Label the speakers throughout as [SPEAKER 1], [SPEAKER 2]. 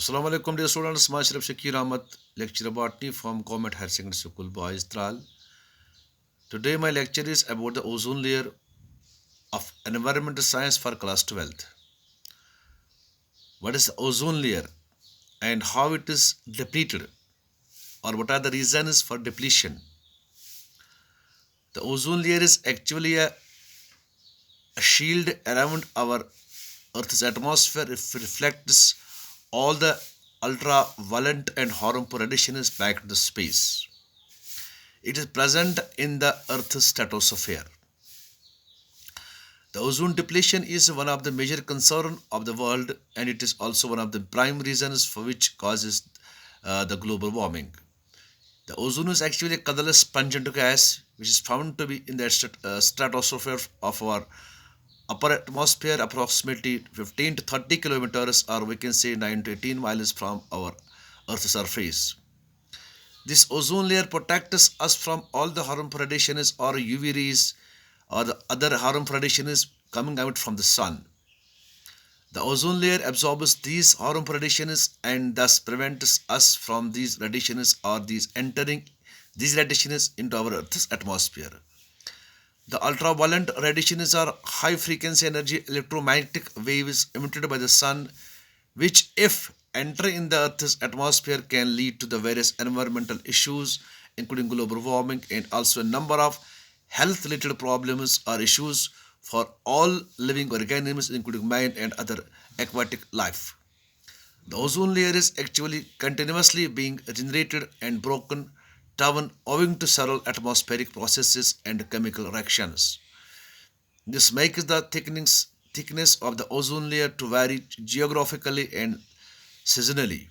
[SPEAKER 1] Assalamu alaikum dear students, myself Shakir Ahmad, lecturer botany from Government Higher Secondary School, Boys Tral. Today my lecture is about the ozone layer of environmental science for class 12th. What is the ozone layer and how it is depleted, or what are the reasons for depletion? The ozone layer is actually a shield around our Earth's atmosphere. It reflects all the ultraviolet and harmful radiations back to space. It is present in the Earth's stratosphere. The ozone depletion is one of the major concerns of the world, and it is also one of the prime reasons for which causes the global warming. The ozone is actually a colorless pungent gas which is found to be in the stratosphere of our upper atmosphere, approximately 15 to 30 kilometers, or we can say 9 to 18 miles from our Earth's surface. This ozone layer protects us from all the harmful radiations or UV rays or the other harmful radiations coming out from the sun. The ozone layer absorbs these harmful radiations and thus prevents us from these radiations or these entering these radiations into our Earth's atmosphere. The ultraviolet radiations are high frequency energy electromagnetic waves emitted by the sun, which, if enter in the Earth's atmosphere, can lead to the various environmental issues, including global warming and also a number of health related problems or issues for all living organisms, including man and other aquatic life. The ozone layer is actually continuously being regenerated and broken down owing to several atmospheric processes and chemical reactions. This makes the thickness of the ozone layer to vary geographically and seasonally.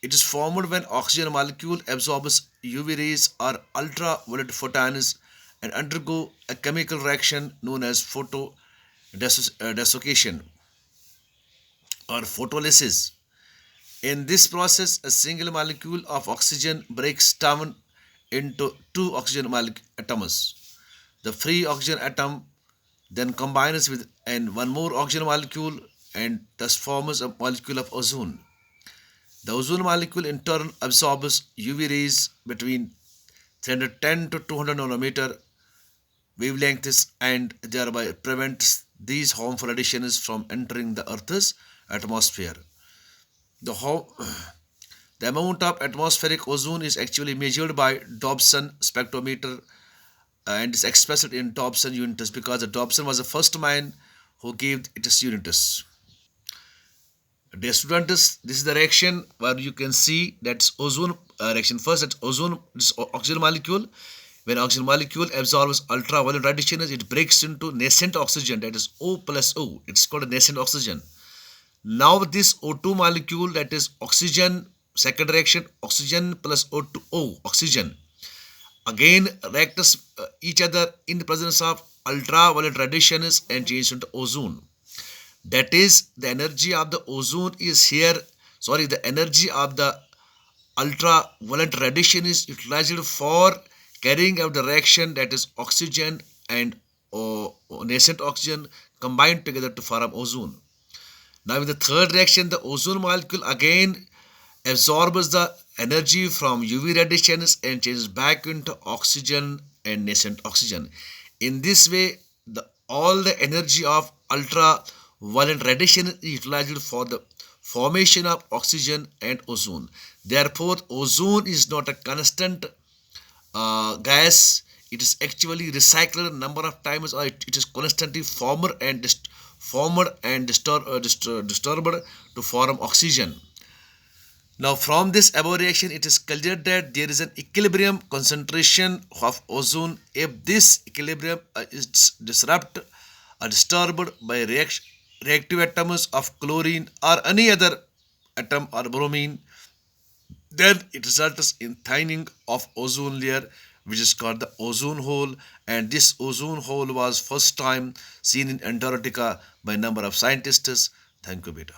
[SPEAKER 1] It is formed when oxygen molecule absorbs UV rays or ultraviolet photons and undergo a chemical reaction known as photodesiccation or photolysis. In this process, a single molecule of oxygen breaks down into two oxygen atoms. The free oxygen atom then combines with one more oxygen molecule and thus forms a molecule of ozone. The ozone molecule in turn absorbs UV rays between 310 to 200 nanometer wavelengths and thereby prevents these harmful radiations from entering the Earth's atmosphere. The, the amount of atmospheric ozone is actually measured by Dobson spectrometer and is expressed in Dobson units because Dobson was the first man who gave its units. Dear students, this is the reaction where you can see that's ozone reaction. First, that's ozone, this oxygen molecule. When oxygen molecule absorbs ultraviolet radiations, it breaks into nascent oxygen, that is O plus O. It's called a nascent oxygen. Now this O2 molecule, that is oxygen, second reaction, oxygen plus O2 O, oxygen, again reacts each other in the presence of ultraviolet radiations and change into ozone. That is, the energy of the ozone is here, sorry, the energy of the ultraviolet radiation is utilized for carrying out the reaction, that is oxygen and nascent oxygen combined together to form ozone. Now in the third reaction, the ozone molecule again absorbs the energy from UV radiations and changes back into oxygen and nascent oxygen. In this way, all the energy of ultraviolet radiation is utilized for the formation of oxygen and ozone. Therefore, ozone is not a constant gas. It is actually recycled a number of times, or it is constantly formed and disturbed to form oxygen. Now, from this above reaction, it is clear that there is an equilibrium concentration of ozone. If this equilibrium is disrupted or disturbed by reactive atoms of chlorine or any other atom or bromine, then it results in thinning of ozone layer, which is called the ozone hole. And this ozone hole was first time seen in Antarctica by a number of scientists. Thank you, beta.